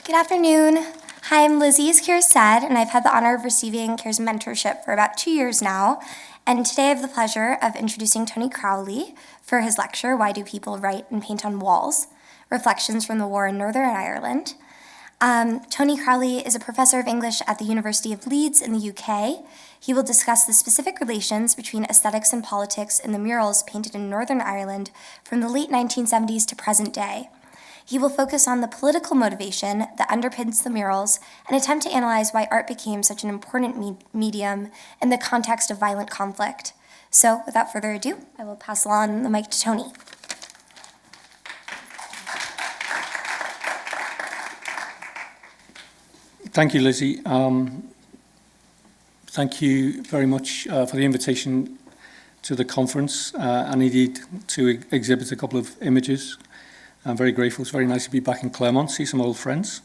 Good afternoon. Hi, I'm Lizzie, as Kira said, and I've had the honor of receiving Kira's mentorship for about 2 years now. And today I have the pleasure of introducing Tony Crowley for his lecture, Why Do People Write and Paint on Walls? Reflections from the War in Northern Ireland. Tony Crowley is a professor of English at the University of Leeds in the UK. He will discuss the specific relations between aesthetics and politics in the murals painted in Northern Ireland from the late 1970s to present day. He will focus on the political motivation that underpins the murals and attempt to analyze why art became such an important medium in the context of violent conflict. So, without further ado, I will pass along the mic to Tony. Thank you, Lizzie. Thank you very much for the invitation to the conference and indeed to exhibit a couple of images. I'm very grateful. It's very nice to be back in Claremont, see some old friends.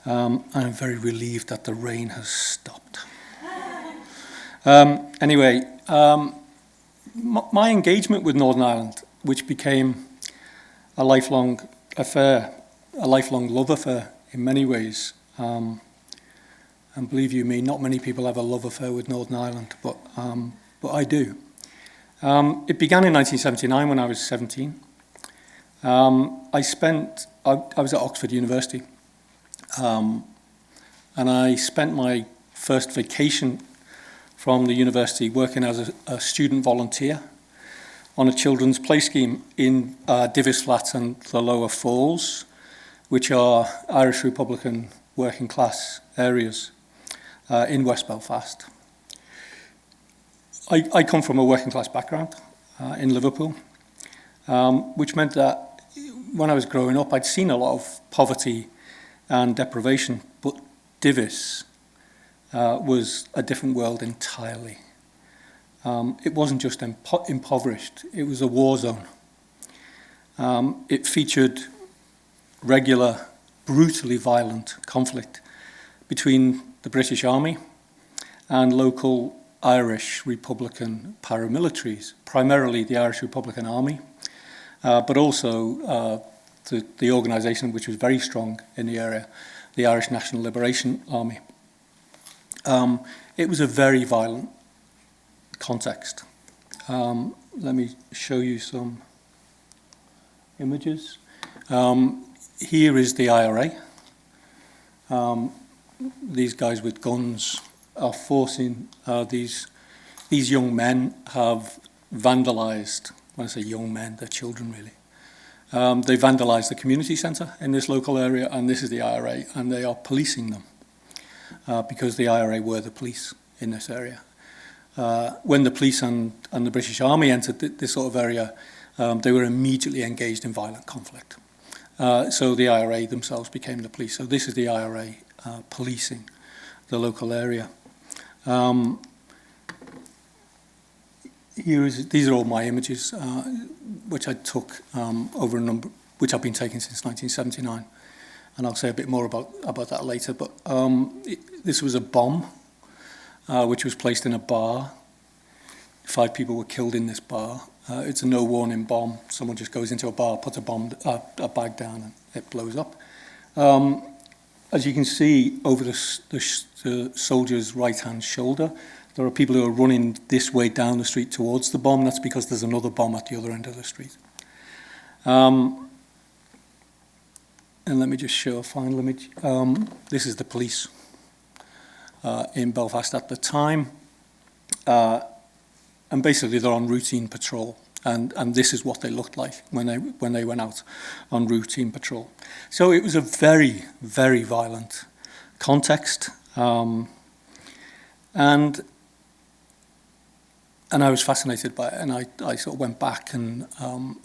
And I'm very relieved that the rain has stopped. Anyway, my engagement with Northern Ireland, which became a lifelong affair, a lifelong love affair in many ways, and believe you me, not many people have a love affair with Northern Ireland, but I do. It began in 1979 when I was 17. I was at Oxford University, and I spent my first vacation from the university working as a student volunteer on a children's play scheme in Divis Flats and the Lower Falls, which are Irish Republican working class areas in West Belfast. I come from a working class background in Liverpool, which meant that when I was growing up, I'd seen a lot of poverty and deprivation, but Divis was a different world entirely. It wasn't just impoverished, it was a war zone. It featured regular, brutally violent conflict between the British Army and local Irish Republican paramilitaries, primarily the Irish Republican Army, but also the organisation which was very strong in the area, the Irish National Liberation Army. It was a very violent context. Let me show you some images. Here is the IRA. These guys with guns are forcing these young men have vandalised. When I say young men, they're children really. They vandalised the community centre in this local area, and this is the IRA, and they are policing them because the IRA were the police in this area. When the police and the British Army entered this sort of area, they were immediately engaged in violent conflict. So the IRA themselves became the police. So this is the IRA policing the local area. These are all my images, which I took over a number, which I've been taking since 1979, and I'll say a bit more about that later. But this was a bomb, which was placed in a bar. 5 people were killed in this bar. It's a no-warning bomb. Someone just goes into a bar, puts a bag down, and it blows up. As you can see, over the soldier's right-hand shoulder, there are people who are running this way down the street towards the bomb. That's because there's another bomb at the other end of the street. And let me just show a final image. This is the police in Belfast at the time. And basically they're on routine patrol. And this is what they looked like when they went out on routine patrol. So it was a very, very violent context. And I was fascinated by it, and I sort of went back, and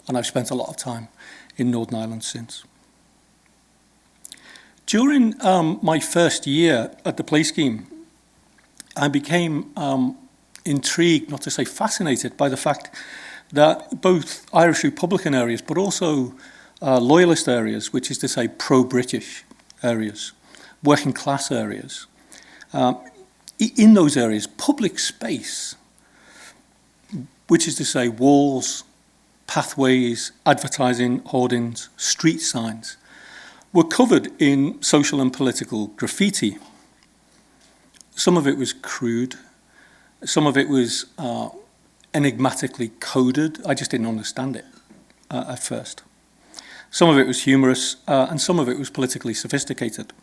I've spent a lot of time in Northern Ireland since. During my first year at the play scheme, I became intrigued, not to say fascinated, by the fact that both Irish Republican areas, but also Loyalist areas, which is to say pro-British areas, working class areas, in those areas, public space, which is to say walls, pathways, advertising, hoardings, street signs, were covered in social and political graffiti. Some of it was crude. Some of it was enigmatically coded. I just didn't understand it at first. Some of it was humorous, and some of it was politically sophisticated.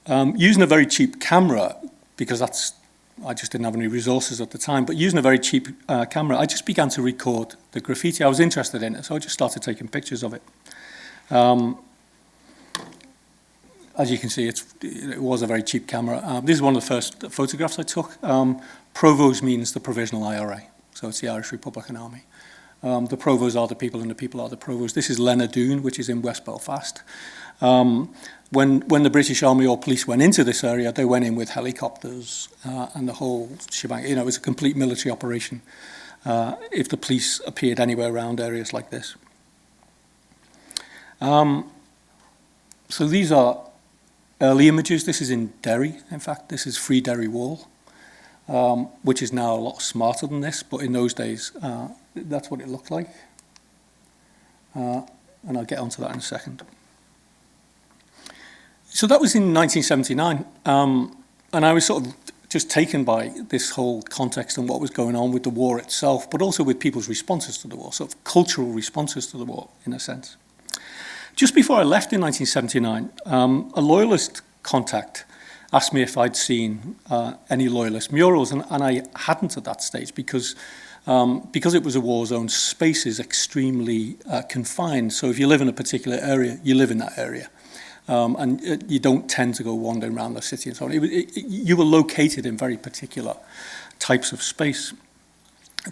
Using a very cheap camera, because I just didn't have any resources at the time, but using a very cheap camera, I just began to record the graffiti. I was interested in it, so I just started taking pictures of it. As you can see, it was a very cheap camera. This is one of the first photographs I took. Provos means the Provisional IRA, so it's the Irish Republican Army. The Provos are the people and the people are the Provos. This is Lenadoon, which is in West Belfast. When the British Army or police went into this area, they went in with helicopters and the whole shebang. You know, it was a complete military operation if the police appeared anywhere around areas like this. So these are early images. This is in Derry, in fact. This is Free Derry Wall, which is now a lot smarter than this, but in those days, that's what it looked like. And I'll get onto that in a second. So that was in 1979, and I was sort of just taken by this whole context and what was going on with the war itself, but also with people's responses to the war, sort of cultural responses to the war, in a sense. Just before I left in 1979, a Loyalist contact asked me if I'd seen any Loyalist murals, and I hadn't at that stage because it was a war zone. Space is extremely confined, so if you live in a particular area, you live in that area. And you don't tend to go wandering around the city and so on. You were located in very particular types of space.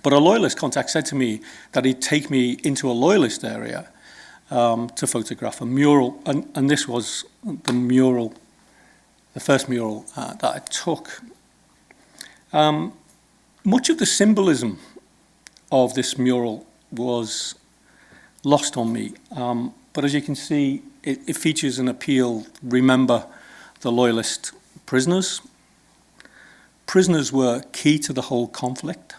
But a Loyalist contact said to me that he'd take me into a Loyalist area to photograph a mural. And this was the mural, the first mural that I took. Much of the symbolism of this mural was lost on me. But as you can see, it features an appeal, remember the Loyalist prisoners. Prisoners were key to the whole conflict.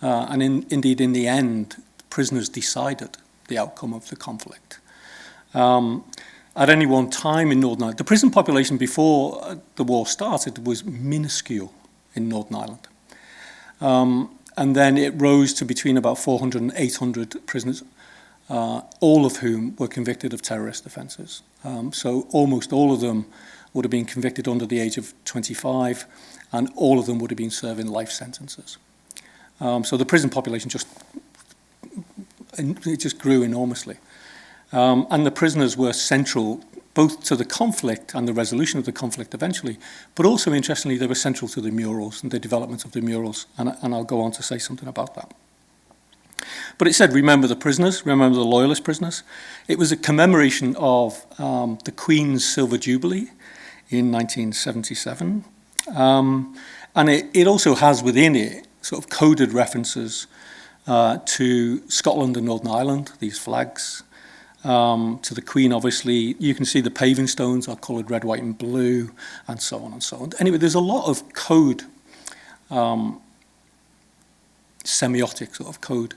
And indeed, in the end, prisoners decided the outcome of the conflict. At any one time in Northern Ireland, the prison population before the war started was minuscule in Northern Ireland. And then it rose to between about 400 and 800 prisoners, all of whom were convicted of terrorist offences. So almost all of them would have been convicted under the age of 25, and all of them would have been serving life sentences. So the prison population just grew enormously. And the prisoners were central both to the conflict and the resolution of the conflict eventually, but also, interestingly, they were central to the murals and the development of the murals, and I'll go on to say something about that. But it said, remember the prisoners, remember the Loyalist prisoners. It was a commemoration of the Queen's Silver Jubilee in 1977. And it also has within it sort of coded references to Scotland and Northern Ireland, these flags, to the Queen, obviously. You can see the paving stones are coloured red, white and blue, and so on and so on. Anyway, there's a lot of code, semiotic sort of code,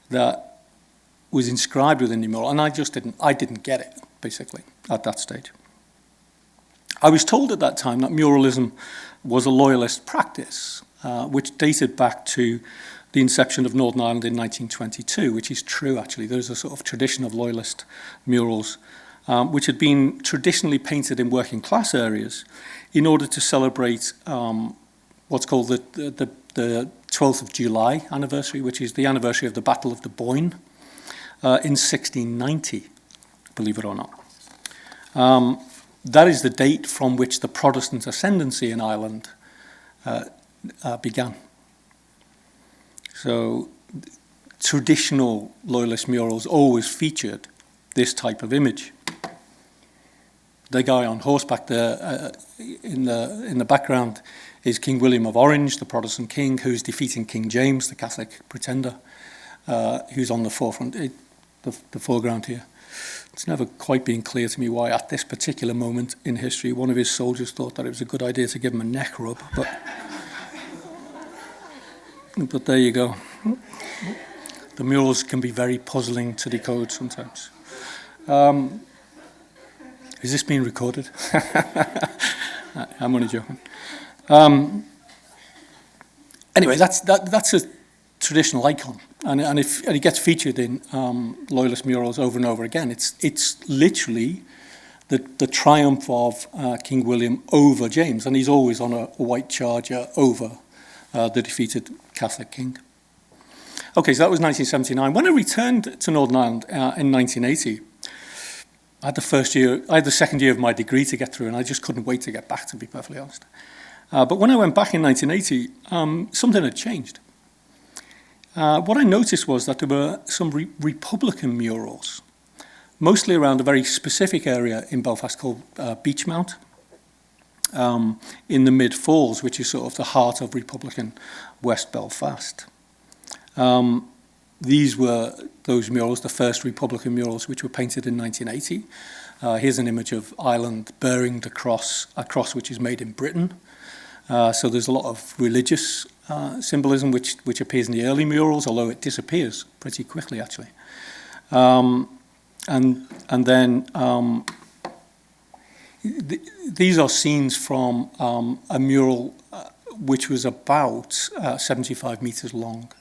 that was inscribed within the mural, and I didn't get it, basically, at that stage. I was told at that time that muralism was a Loyalist practice, which dated back to the inception of Northern Ireland in 1922, which is true, actually. There's a sort of tradition of Loyalist murals, which had been traditionally painted in working class areas in order to celebrate what's called the 12th of July anniversary, which is the anniversary of the Battle of the Boyne in 1690, believe it or not. That is the date from which the Protestant ascendancy in Ireland began. So traditional Loyalist murals always featured this type of image. The guy on horseback there in the background is King William of Orange, the Protestant king, who's defeating King James, the Catholic pretender, who's on the forefront, the foreground here. It's never quite been clear to me why at this particular moment in history one of his soldiers thought that it was a good idea to give him a neck rub, but there you go. The murals can be very puzzling to decode sometimes. Is this being recorded? I'm only joking. Anyway, that's a traditional icon, and it gets featured in Loyalist murals over and over again. It's literally the triumph of King William over James, and he's always on a white charger over the defeated Catholic king. Okay, so that was 1979. When I returned to Northern Ireland in 1980, I had the second year of my degree to get through, and I just couldn't wait to get back, to be perfectly honest. But when I went back in 1980, something had changed. What I noticed was that there were some Republican murals, mostly around a very specific area in Belfast called Beachmount, in the Mid-Falls, which is sort of the heart of Republican West Belfast. These were those murals, the first Republican murals, which were painted in 1980. Here's an image of Ireland bearing the cross, a cross which is made in Britain. So there's a lot of religious symbolism which appears in the early murals, although it disappears pretty quickly, actually. And then these are scenes from a mural which was about 75 meters long,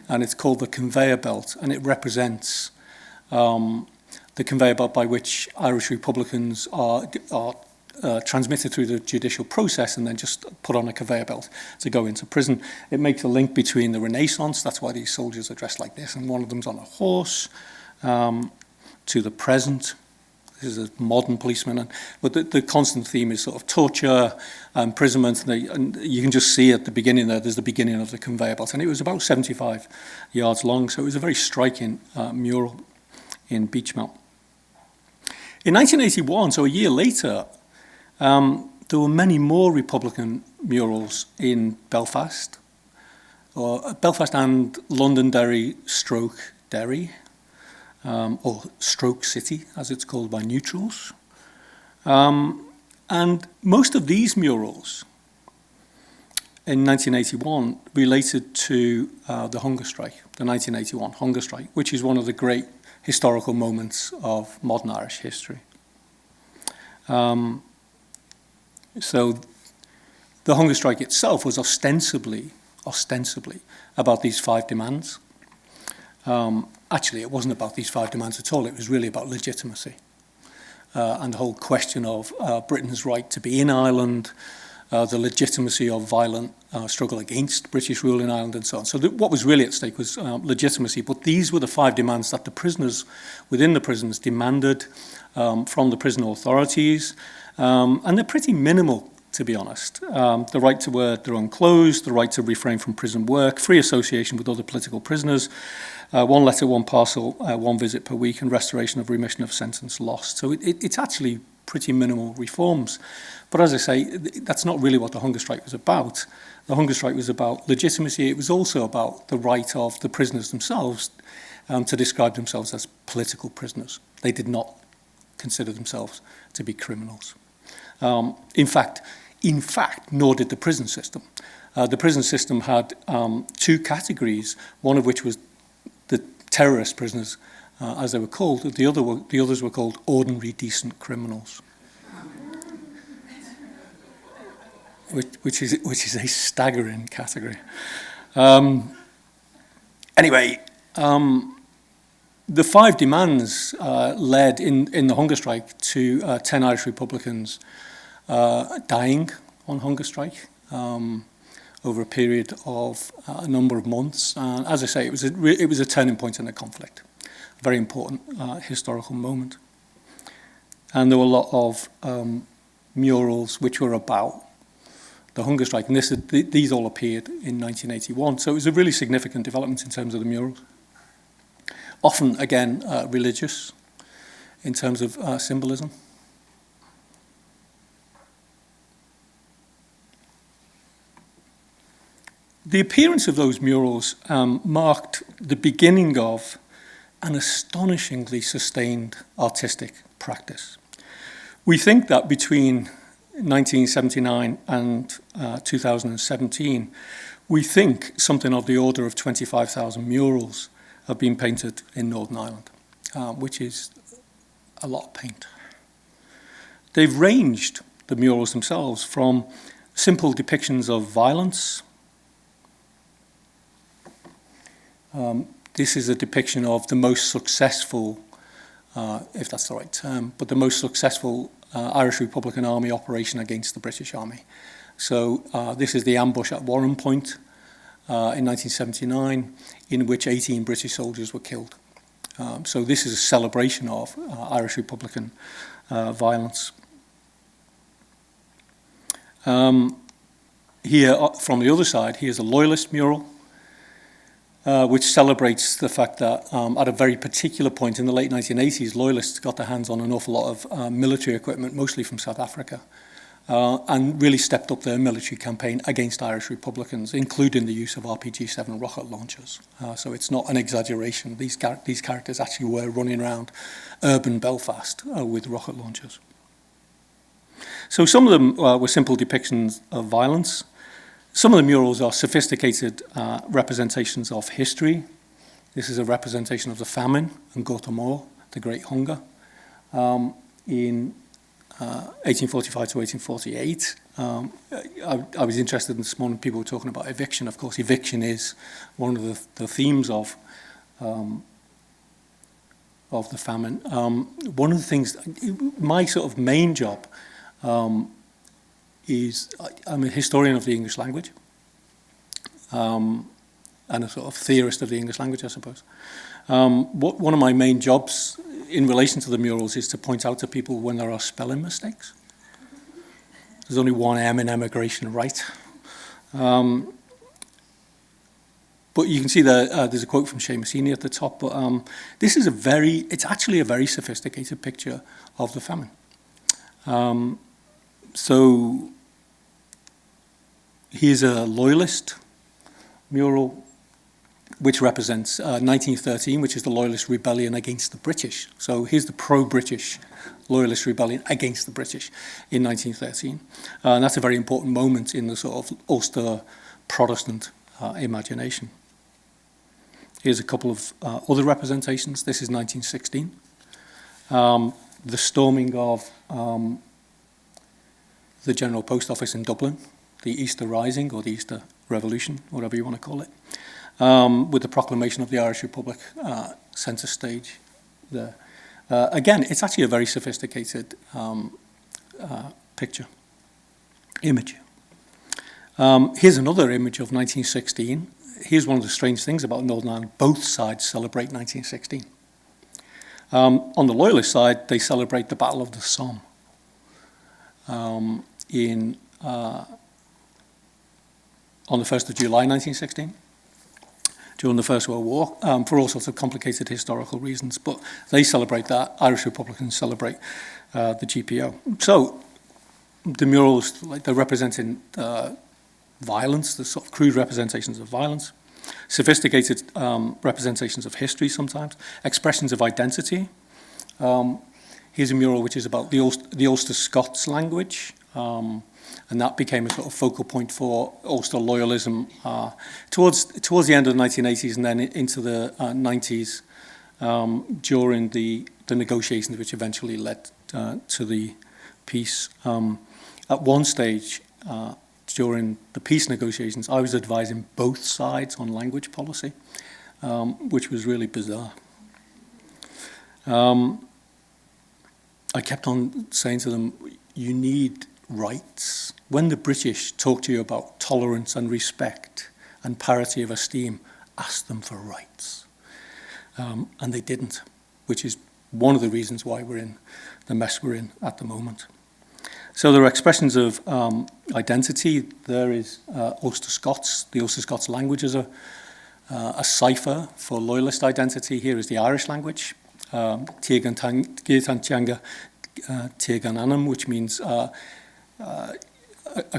and it's called the Conveyor Belt, and it represents the conveyor belt by which Irish Republicans are transmitted through the judicial process and then just put on a conveyor belt to go into prison. It makes a link between the Renaissance, that's why these soldiers are dressed like this, and one of them's on a horse, to the present. This is a modern policeman, but the constant theme is sort of torture, imprisonment, and you can just see at the beginning there's the beginning of the conveyor belt, and it was about 75 yards long, so it was a very striking mural in Beachmount. In 1981, so a year later, there were many more Republican murals in Belfast, Belfast and Londonderry stroke Derry, or Stroke City, as it's called by neutrals. And most of these murals in 1981 related to the hunger strike, the 1981 hunger strike, which is one of the great historical moments of modern Irish history. So the hunger strike itself was ostensibly about these 5 demands. Actually, it wasn't about these 5 demands at all. It was really about legitimacy and the whole question of Britain's right to be in Ireland, the legitimacy of violent struggle against British rule in Ireland, and so on. So what was really at stake was legitimacy. But these were the 5 demands that the prisoners within the prisons demanded from the prison authorities, and they're pretty minimal, to be honest. The right to wear their own clothes, the right to refrain from prison work, free association with other political prisoners, 1 letter, 1 parcel, 1 visit per week, and restoration of remission of sentence lost. So it's actually pretty minimal reforms. But as I say, that's not really what the hunger strike was about. The hunger strike was about legitimacy. It was also about the right of the prisoners themselves to describe themselves as political prisoners. They did not consider themselves to be criminals. In fact, nor did the prison system. The prison system had 2 categories, one of which was the terrorist prisoners, as they were called. The others were called ordinary decent criminals, which is a staggering category. Anyway, the 5 demands led in the hunger strike to 10 Irish Republicans dying on hunger strike over a period of a number of months. As I say, it was a turning point in the conflict, a very important historical moment. And there were a lot of murals which were about the hunger strike, and these all appeared in 1981. So it was a really significant development in terms of the murals. Often, again, religious in terms of symbolism. The appearance of those murals marked the beginning of an astonishingly sustained artistic practice. We think that between 1979 and 2017, we think something of the order of 25,000 murals have been painted in Northern Ireland, which is a lot of paint. they've ranged the murals themselves from simple depictions of violence. This is a depiction of the most successful, if that's the right term, but the most successful Irish Republican Army operation against the British Army. So this is the ambush at Warren Point in 1979, in which 18 British soldiers were killed. So this is a celebration of Irish Republican violence. Here, from the other side, here's a Loyalist mural, which celebrates the fact that at a very particular point in the late 1980s, Loyalists got their hands on an awful lot of military equipment, mostly from South Africa, and really stepped up their military campaign against Irish Republicans, including the use of RPG-7 rocket launchers. So it's not an exaggeration. These characters actually were running around urban Belfast with rocket launchers. So some of them were simple depictions of violence. Some of the murals are sophisticated representations of history. This is a representation of the famine in Guatemala, the Great Hunger, in 1845 to 1848. I was interested in this morning, people were talking about eviction. Of course, eviction is one of the themes of the famine. One of the things, my sort of main job is, I'm a historian of the English language, and a sort of theorist of the English language, I suppose. One of my main jobs in relation to the murals is to point out to people when there are spelling mistakes. There's only one M in emigration right. But you can see there's a quote from Seamus Heaney at the top, but this is it's actually a very sophisticated picture of the famine. So here's a Loyalist mural, which represents 1913, which is the Loyalist rebellion against the British. So here's the pro-British Loyalist rebellion against the British in 1913. And that's a very important moment in the sort of Ulster Protestant imagination. Here's a couple of other representations. This is 1916. The storming of the General Post Office in Dublin, the Easter Rising or the Easter Revolution, whatever you want to call it, with the proclamation of the Irish Republic centre stage there. Again, it's actually a very sophisticated image. Here's another image of 1916. Here's one of the strange things about Northern Ireland. Both sides celebrate 1916. On the Loyalist side, they celebrate the Battle of the Somme on the 1st of July 1916, during the First World War, for all sorts of complicated historical reasons. But they celebrate that. Irish Republicans celebrate the GPO. So the murals, like, they're representing violence, the sort of crude representations of violence, sophisticated representations of history sometimes, expressions of identity. Here's a mural which is about the Ulster Scots language, and that became a sort of focal point for Ulster loyalism towards the end of the 1980s and then into the 90s during the negotiations which eventually led to the peace. At one stage, during the peace negotiations, I was advising both sides on language policy, which was really bizarre. I kept on saying to them, you need rights. When the British talk to you about tolerance and respect and parity of esteem, ask them for rights. And they didn't, which is one of the reasons why we're in the mess we're in at the moment. So there are expressions of identity. There is Ulster Scots. The Ulster Scots language is a cipher for Loyalist identity. Here is the Irish language, Tíogain Anam, which means a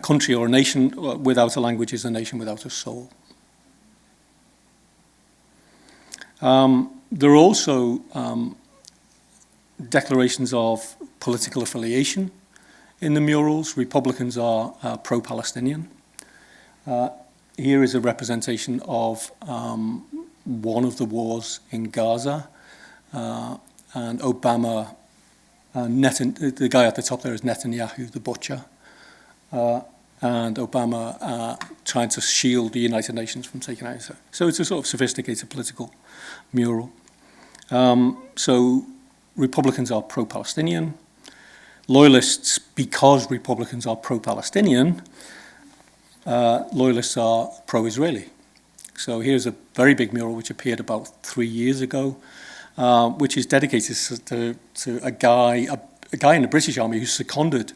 country or a nation without a language is a nation without a soul. There are also declarations of political affiliation in the murals. Republicans are pro-Palestinian. Here is a representation of one of the wars in Gaza, and Obama The guy at the top there is Netanyahu, the butcher, and Obama trying to shield the United Nations from taking out. So it's a sort of sophisticated political mural. So Republicans are pro-Palestinian. Loyalists, because Republicans are pro-Palestinian, Loyalists are pro-Israeli. So here's a very big mural which appeared about 3 years ago, which is dedicated to a guy in the British Army who seconded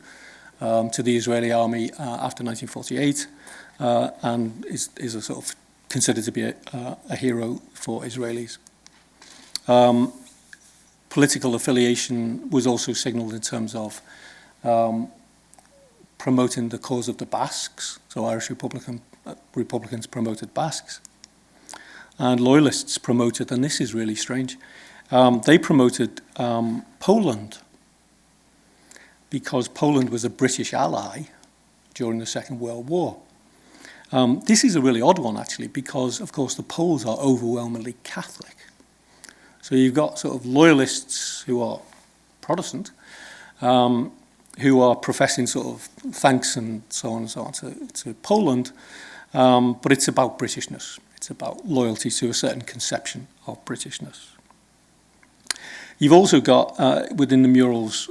to the Israeli army after 1948, and is a sort of considered to be a hero for Israelis. Political affiliation was also signalled in terms of promoting the cause of the Basques. So Irish Republicans promoted Basques. And Loyalists promoted, and this is really strange, they promoted Poland, because Poland was a British ally during the Second World War. This is a really odd one, actually, because, of course, the Poles are overwhelmingly Catholic. So you've got sort of Loyalists who are Protestant, who are professing sort of thanks and so on to Poland, but it's about Britishness. It's about loyalty to a certain conception of Britishness. You've also got, within the murals,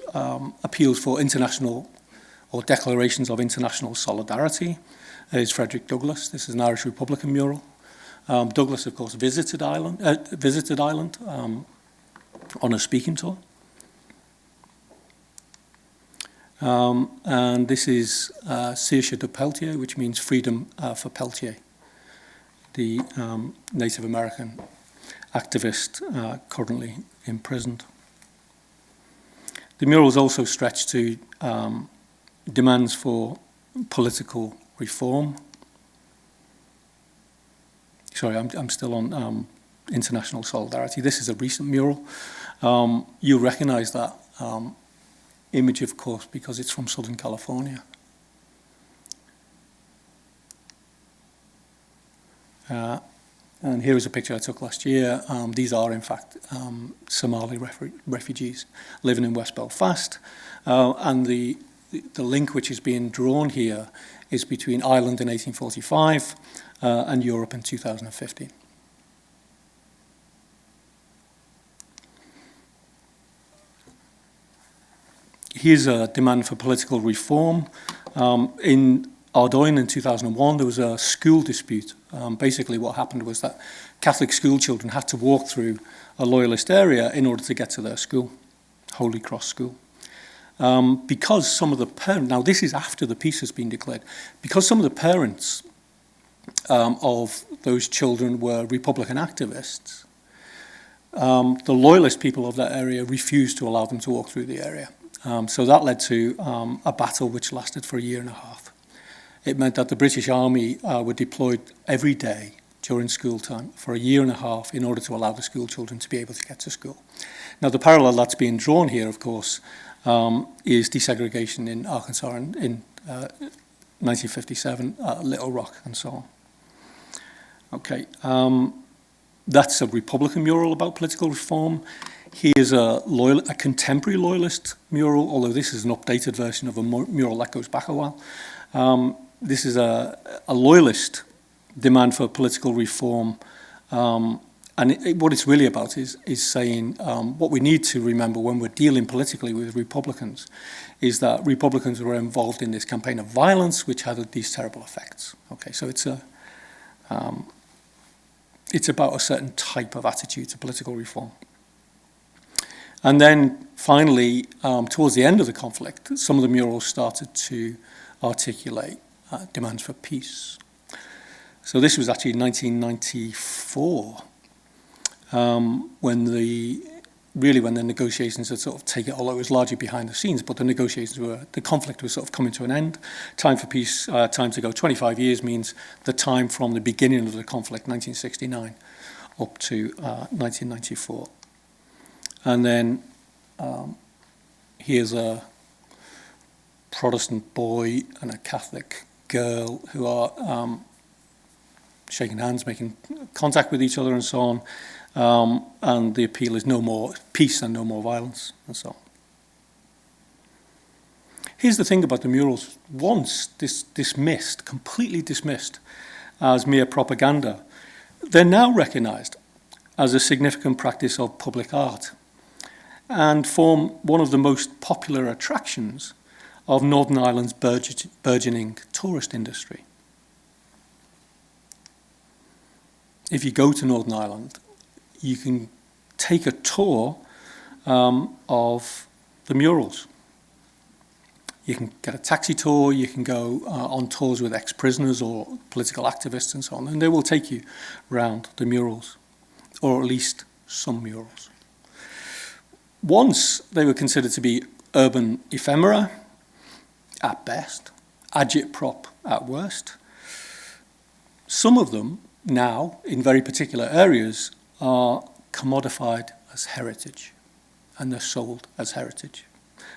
appeals for international or declarations of international solidarity. There's Frederick Douglass. This is an Irish Republican mural. Douglass, of course, visited Ireland on a speaking tour. And this is Saoirse de Peltier, which means freedom for Peltier, the Native American activist currently imprisoned. The murals also stretch to demands for political reform. Sorry, I'm still on international solidarity. This is a recent mural. You'll recognize that image, of course, because it's from Southern California. And here is a picture I took last year. These are, in fact, Somali refugees living in West Belfast. And the link which is being drawn here is between Ireland in 1845 and Europe in 2015. Here's a demand for political reform. In Ardoyne in 2001, there was a school dispute. Basically what happened was that Catholic school children had to walk through a Loyalist area in order to get to their school, Holy Cross School. Because some of the parents, now this is after the peace has been declared, because some of the parents of those children were Republican activists, the Loyalist people of that area refused to allow them to walk through the area. So that led to a battle which lasted for a year and a half. It meant that the British Army were deployed every day during school time for a year and a half in order to allow the school children to be able to get to school. Now, the parallel that's being drawn here, of course, is desegregation in Arkansas in 1957, Little Rock, and so on. Okay, that's a Republican mural about political reform. Here's a contemporary Loyalist mural, although this is an updated version of a mural that goes back a while. This is a Loyalist demand for political reform, and what it's really about is saying what we need to remember when we're dealing politically with Republicans is that Republicans were involved in this campaign of violence which had these terrible effects. Okay, so it's about a certain type of attitude to political reform. And then finally, towards the end of the conflict, some of the murals started to articulate demands for peace. So this was actually 1994, when the negotiations had sort of taken, although it was largely behind the scenes, but the conflict was sort of coming to an end. Time for peace, time to go. 25 years means the time from the beginning of the conflict, 1969, up to 1994. And then here's a Protestant boy and a Catholic girl who are shaking hands, making contact with each other and so on. And the appeal is no more peace and no more violence and so on. Here's the thing about the murals. Once completely dismissed as mere propaganda, they're now recognised as a significant practice of public art and form one of the most popular attractions of Northern Ireland's burgeoning tourist industry. If you go to Northern Ireland, you can take a tour of the murals. You can get a taxi tour, you can go on tours with ex-prisoners or political activists and so on, and they will take you around the murals, or at least some murals. Once they were considered to be urban ephemera, at best, agitprop at worst. Some of them now, in very particular areas, are commodified as heritage, and they're sold as heritage.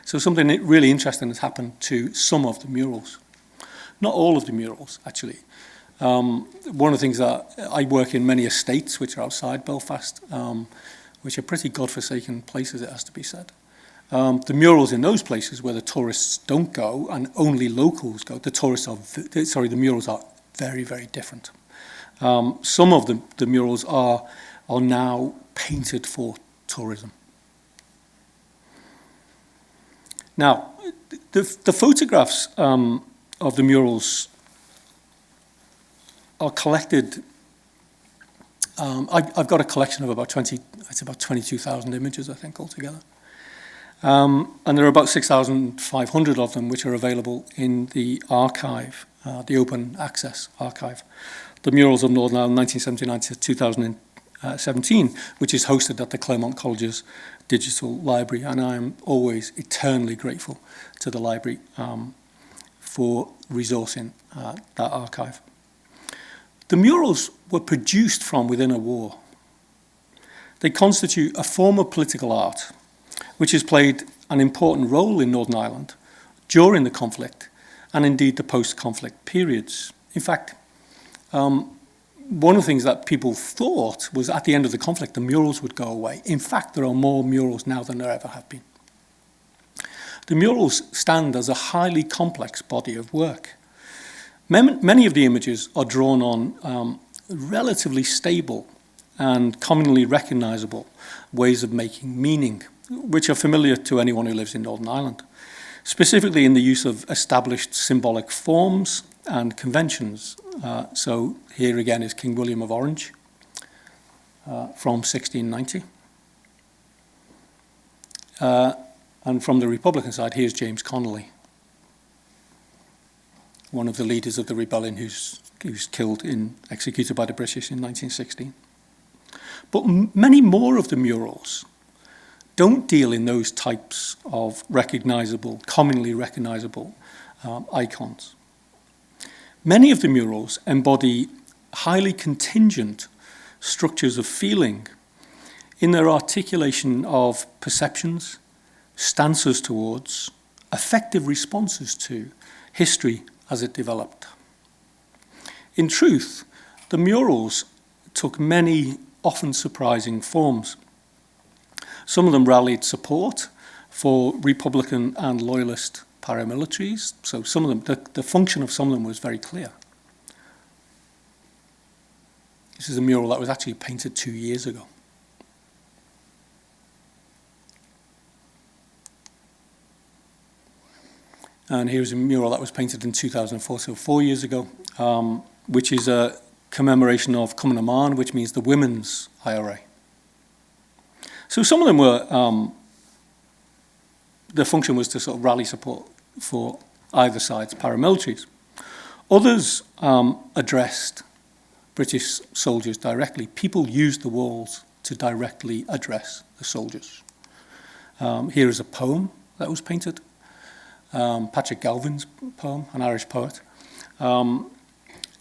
So something really interesting has happened to some of the murals. Not all of the murals, actually. One of the things that I work in many estates which are outside Belfast, which are pretty godforsaken places, it has to be said. The murals in those places where the tourists don't go and only locals go, the murals are very, very different. Some of the murals are now painted for tourism. Now, the photographs of the murals are collected. I've got a collection of about 22,000 images, I think, altogether. And there are about 6,500 of them which are available in the archive, the open access archive. The Murals of Northern Ireland 1979 to 2017, which is hosted at the Claremont College's Digital Library. And I am always eternally grateful to the library for resourcing that archive. The murals were produced from within a war. They constitute a form of political art which has played an important role in Northern Ireland during the conflict and indeed the post-conflict periods. In fact, one of the things that people thought was at the end of the conflict, the murals would go away. In fact, there are more murals now than there ever have been. The murals stand as a highly complex body of work. Many of the images are drawn on relatively stable and commonly recognisable ways of making meaning, which are familiar to anyone who lives in Northern Ireland, specifically in the use of established symbolic forms and conventions. So here again is King William of Orange from 1690. And from the Republican side, here's James Connolly, one of the leaders of the rebellion who's killed executed by the British in 1916. But many more of the murals don't deal in those types of commonly recognisable icons. Many of the murals embody highly contingent structures of feeling in their articulation of perceptions, stances towards, effective responses to history as it developed. In truth, the murals took many often surprising forms. Some of them rallied support for Republican and Loyalist paramilitaries. So some of them, the function of some of them was very clear. This is a mural that was actually painted 2 years ago. And here's a mural that was painted in 2004, so 4 years ago, which is a commemoration of Cumann na mBan, which means the women's IRA. So some of them were, their function was to sort of rally support for either side's paramilitaries. Others addressed British soldiers directly. People used the walls to directly address the soldiers. Here is a poem that was painted. Patrick Galvin's poem, an Irish poet,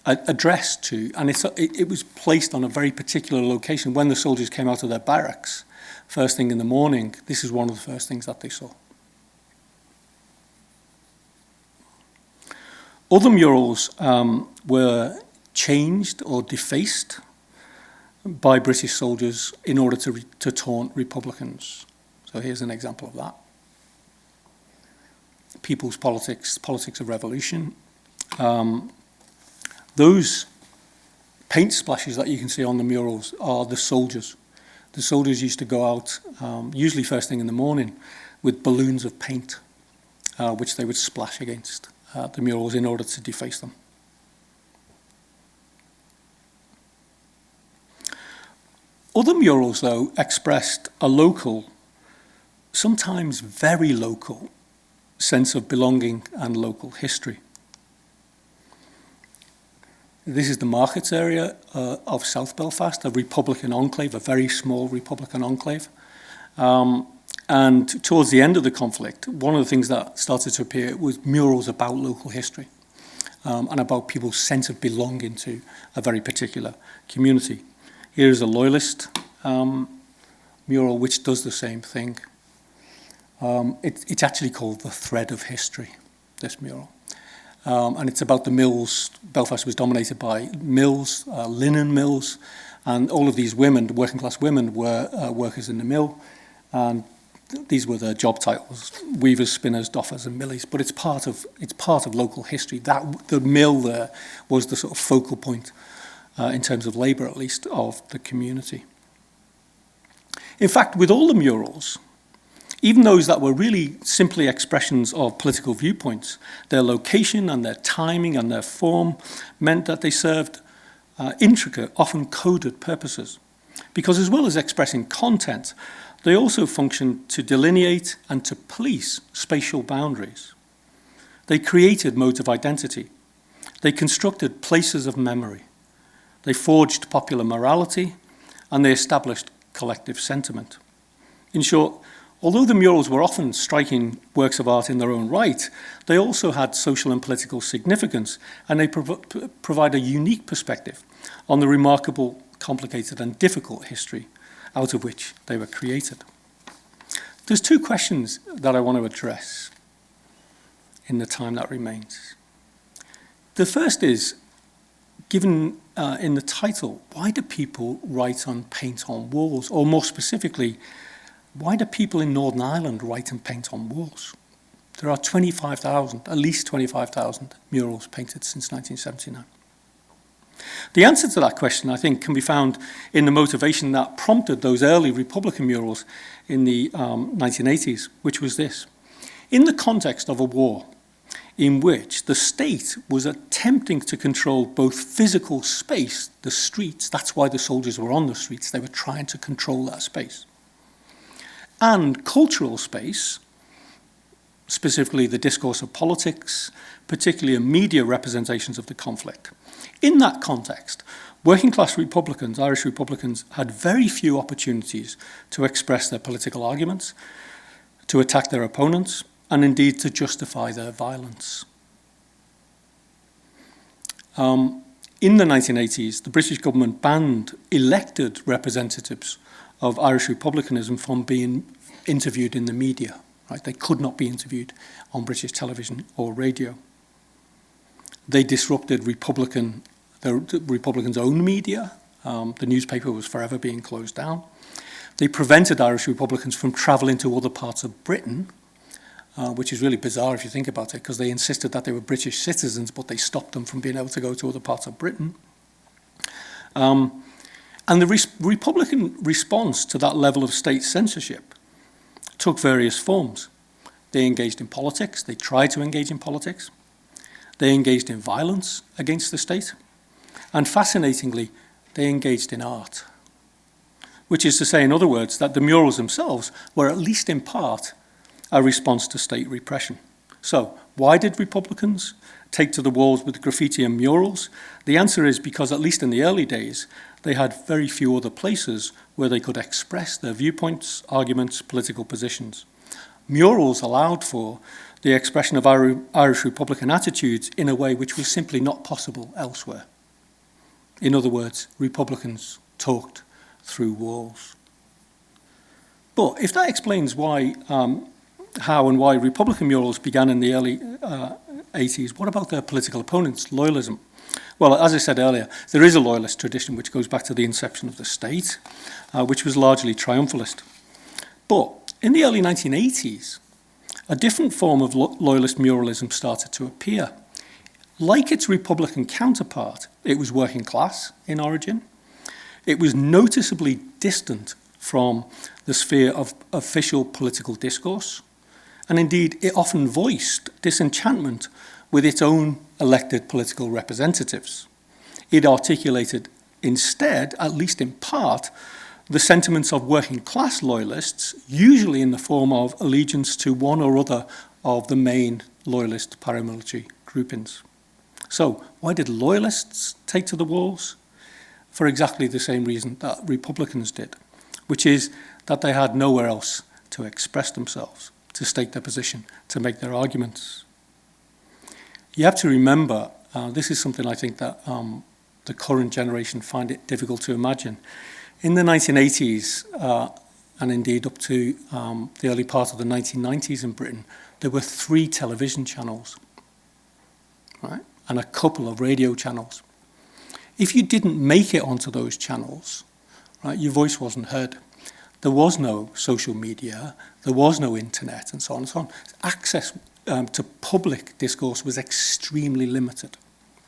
addressed to, and it was placed on a very particular location. When the soldiers came out of their barracks, first thing in the morning, this is one of the first things that they saw. Other murals were changed or defaced by British soldiers in order to taunt Republicans. So here's an example of that. people's politics, politics of revolution. Those paint splashes that you can see on the murals are the soldiers. The soldiers used to go out, usually first thing in the morning, with balloons of paint, which they would splash against the murals in order to deface them. Other murals, though, expressed a local, sometimes very local, sense of belonging and local history. This is the markets area of South Belfast, a Republican enclave, a very small Republican enclave. And towards the end of the conflict, one of the things that started to appear was murals about local history and about people's sense of belonging to a very particular community. Here's a Loyalist mural which does the same thing. It's actually called The Thread of History, this mural. And it's about the mills. Belfast was dominated by mills, linen mills, and all of these women, working class women, were workers in the mill. And these were their job titles: weavers, spinners, doffers, and millies. But it's part of local history. That the mill there was the sort of focal point, in terms of labour at least, of the community. In fact, with all the murals, even those that were really simply expressions of political viewpoints, their location and their timing and their form meant that they served intricate, often coded purposes. Because as well as expressing content, they also functioned to delineate and to police spatial boundaries. They created modes of identity. They constructed places of memory. They forged popular morality, and they established collective sentiment. In short, although the murals were often striking works of art in their own right, they also had social and political significance, and they provide a unique perspective on the remarkable, complicated and difficult history out of which they were created. There's two questions that I want to address in the time that remains. The first is, given in the title, why do people write and paint on walls? Or more specifically, why do people in Northern Ireland write and paint on walls? There are at least 25,000 murals painted since 1979. The answer to that question, I think, can be found in the motivation that prompted those early Republican murals in the 1980s, which was this. In the context of a war in which the state was attempting to control both physical space, the streets, that's why the soldiers were on the streets, they were trying to control that space, and cultural space, specifically the discourse of politics, particularly media representations of the conflict. In that context, working class Republicans, Irish Republicans, had very few opportunities to express their political arguments, to attack their opponents, and indeed to justify their violence. In the 1980s, the British government banned elected representatives of Irish republicanism from being interviewed in the media. Right? They could not be interviewed on British television or radio. They disrupted the Republicans' own media. The newspaper was forever being closed down. They prevented Irish Republicans from travelling to other parts of Britain, which is really bizarre if you think about it, because they insisted that they were British citizens, but they stopped them from being able to go to other parts of Britain. And the Republican response to that level of state censorship took various forms. They engaged in politics. They tried to engage in politics. They engaged in violence against the state. And fascinatingly, they engaged in art. Which is to say, in other words, that the murals themselves were, at least in part, a response to state repression. So, why did Republicans take to the walls with graffiti and murals? The answer is because, at least in the early days, they had very few other places where they could express their viewpoints, arguments, political positions. Murals allowed for the expression of Irish Republican attitudes in a way which was simply not possible elsewhere. In other words, Republicans talked through walls. But if that explains why, how and why Republican murals began in the early 80s, what about their political opponents, Loyalism? Well, as I said earlier, there is a Loyalist tradition which goes back to the inception of the state, which was largely triumphalist. But in the early 1980s, a different form of Loyalist muralism started to appear. Like its Republican counterpart, it was working class in origin. It was noticeably distant from the sphere of official political discourse, and indeed it often voiced disenchantment with its own elected political representatives. It articulated instead, at least in part, the sentiments of working class loyalists, usually in the form of allegiance to one or other of the main loyalist paramilitary groupings. So, why did loyalists take to the walls? For exactly the same reason that Republicans did, which is that they had nowhere else to express themselves, to state their position, to make their arguments. You have to remember, this is something I think that the current generation find it difficult to imagine. In the 1980s, and indeed up to the early part of the 1990s in Britain, there were 3 television channels, right, and a couple of radio channels. If you didn't make it onto those channels, right, your voice wasn't heard. There was no social media, there was no internet, and so on and so on. Access to public discourse was extremely limited.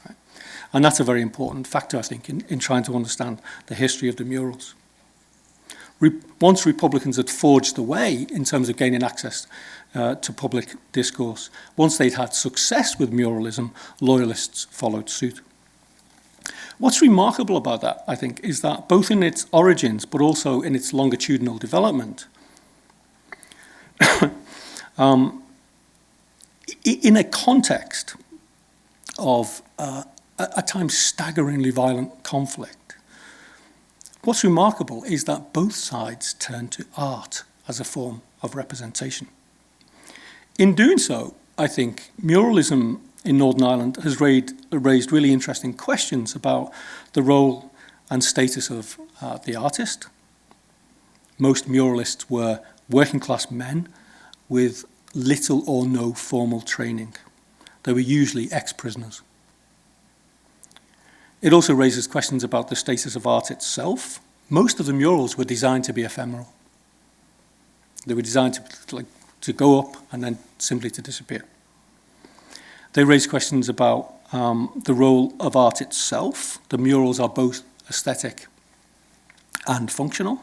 Right? And that's a very important factor, I think, in trying to understand the history of the murals. Once Republicans had forged the way in terms of gaining access to public discourse, once they'd had success with muralism, Loyalists followed suit. What's remarkable about that, I think, is that both in its origins, but also in its longitudinal development, in a context of at times staggeringly violent conflict, what's remarkable is that both sides turned to art as a form of representation. In doing so, I think muralism in Northern Ireland has raised really interesting questions about the role and status of the artist. Most muralists were working class men with little or no formal training. They were usually ex-prisoners. It also raises questions about the status of art itself. Most of the murals were designed to be ephemeral. They were designed to go up and then simply to disappear. They raise questions about the role of art itself. The murals are both aesthetic and functional.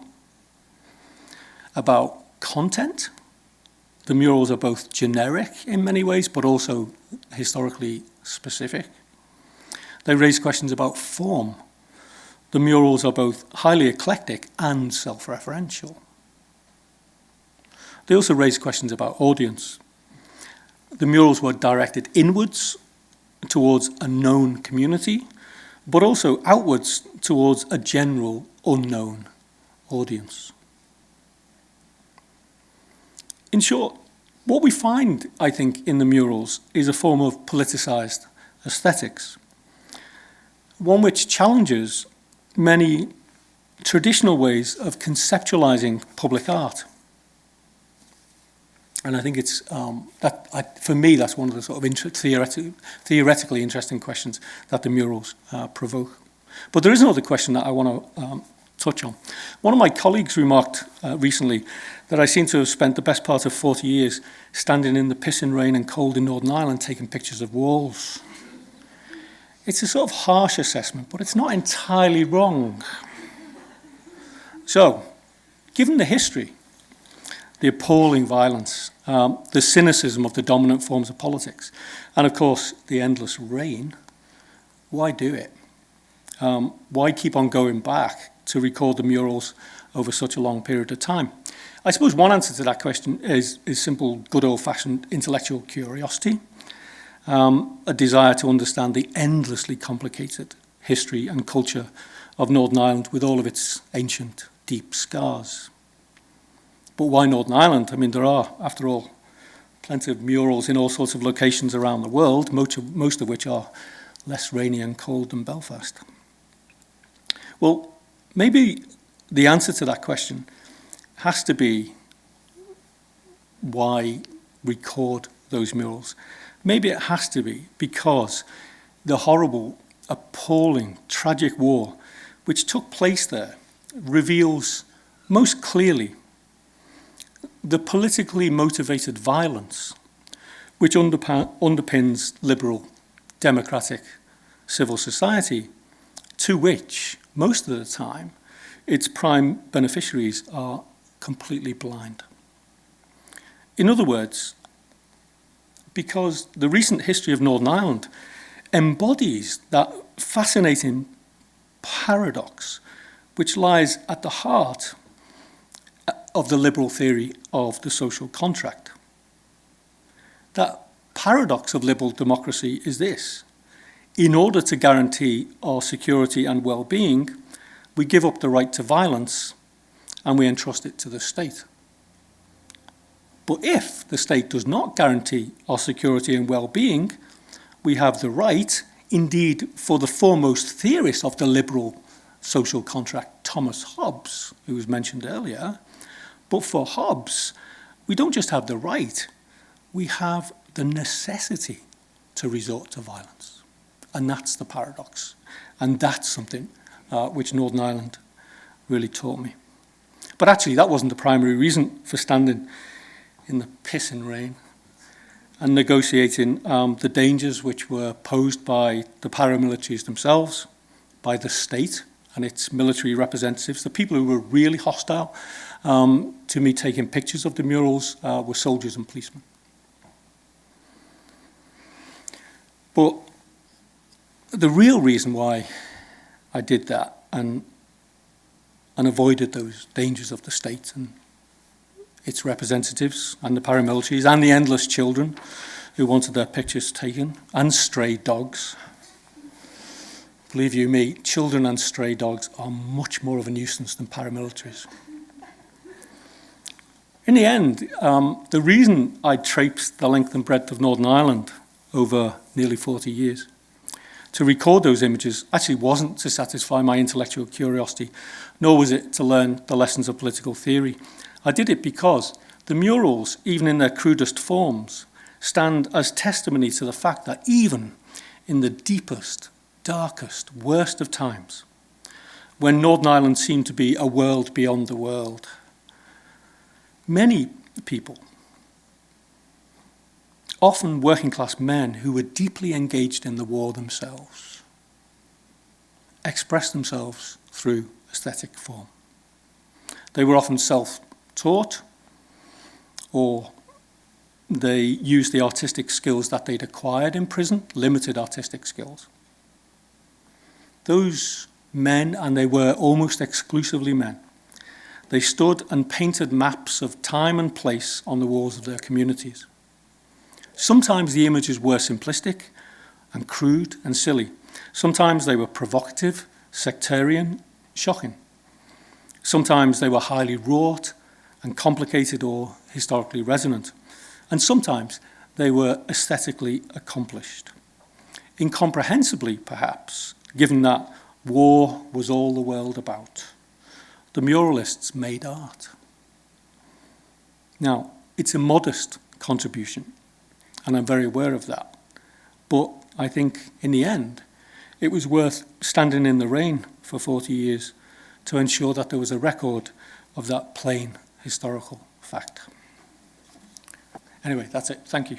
About content. The murals are both generic in many ways, but also historically specific. They raise questions about form. The murals are both highly eclectic and self-referential. They also raise questions about audience. The murals were directed inwards towards a known community, but also outwards towards a general unknown audience. In short, what we find, I think, in the murals is a form of politicized aesthetics, one which challenges many traditional ways of conceptualizing public art. And I think it's for me, that's one of the sort of theoretically interesting questions that the murals provoke. But there is another question that I want to touch on. One of my colleagues remarked recently that I seem to have spent the best part of 40 years standing in the pissing rain and cold in Northern Ireland taking pictures of walls. It's a sort of harsh assessment, but it's not entirely wrong. So, given the history, the appalling violence, the cynicism of the dominant forms of politics, and of course the endless rain, why do it? Why keep on going back to record the murals over such a long period of time? I suppose one answer to that question is simple, good old-fashioned intellectual curiosity, a desire to understand the endlessly complicated history and culture of Northern Ireland with all of its ancient, deep scars. But why Northern Ireland? I mean, there are, after all, plenty of murals in all sorts of locations around the world, most of which are less rainy and cold than Belfast. Well, maybe the answer to that question has to be why record those murals. Maybe it has to be because the horrible, appalling, tragic war which took place there reveals most clearly the politically motivated violence which underpins liberal, democratic civil society, to which, most of the time, its prime beneficiaries are completely blind. In other words, because the recent history of Northern Ireland embodies that fascinating paradox which lies at the heart of the liberal theory of the social contract. That paradox of liberal democracy is this: in order to guarantee our security and well-being, we give up the right to violence and we entrust it to the state. But if the state does not guarantee our security and well-being, we have the right, indeed for the foremost theorist of the liberal social contract, Thomas Hobbes, who was mentioned earlier, but for Hobbes, we don't just have the right, we have the necessity to resort to violence. And that's the paradox. And that's something which Northern Ireland really taught me. But actually, that wasn't the primary reason for standing in the pissing rain and negotiating the dangers which were posed by the paramilitaries themselves, by the state and its military representatives. The people who were really hostile to me taking pictures of the murals were soldiers and policemen. But the real reason why I did that and avoided those dangers of the state and its representatives and the paramilitaries and the endless children who wanted their pictures taken, and stray dogs. Believe you me, children and stray dogs are much more of a nuisance than paramilitaries. In the end, the reason I traipsed the length and breadth of Northern Ireland over nearly 40 years to record those images actually wasn't to satisfy my intellectual curiosity, nor was it to learn the lessons of political theory. I did it because the murals, even in their crudest forms, stand as testimony to the fact that even in the deepest, darkest, worst of times, when Northern Ireland seemed to be a world beyond the world, many people, often working class men who were deeply engaged in the war themselves, expressed themselves through aesthetic form. They were often self-taught, or they used the artistic skills that they'd acquired in prison, limited artistic skills. Those men, and they were almost exclusively men, they stood and painted maps of time and place on the walls of their communities. Sometimes the images were simplistic and crude and silly. Sometimes they were provocative, sectarian, shocking. Sometimes they were highly wrought and complicated or historically resonant. And sometimes they were aesthetically accomplished. Incomprehensibly, perhaps, given that war was all the world about, the muralists made art. Now, it's a modest contribution, and I'm very aware of that. But I think, in the end, it was worth standing in the rain for 40 years to ensure that there was a record of that plain historical fact. Anyway, that's it. Thank you.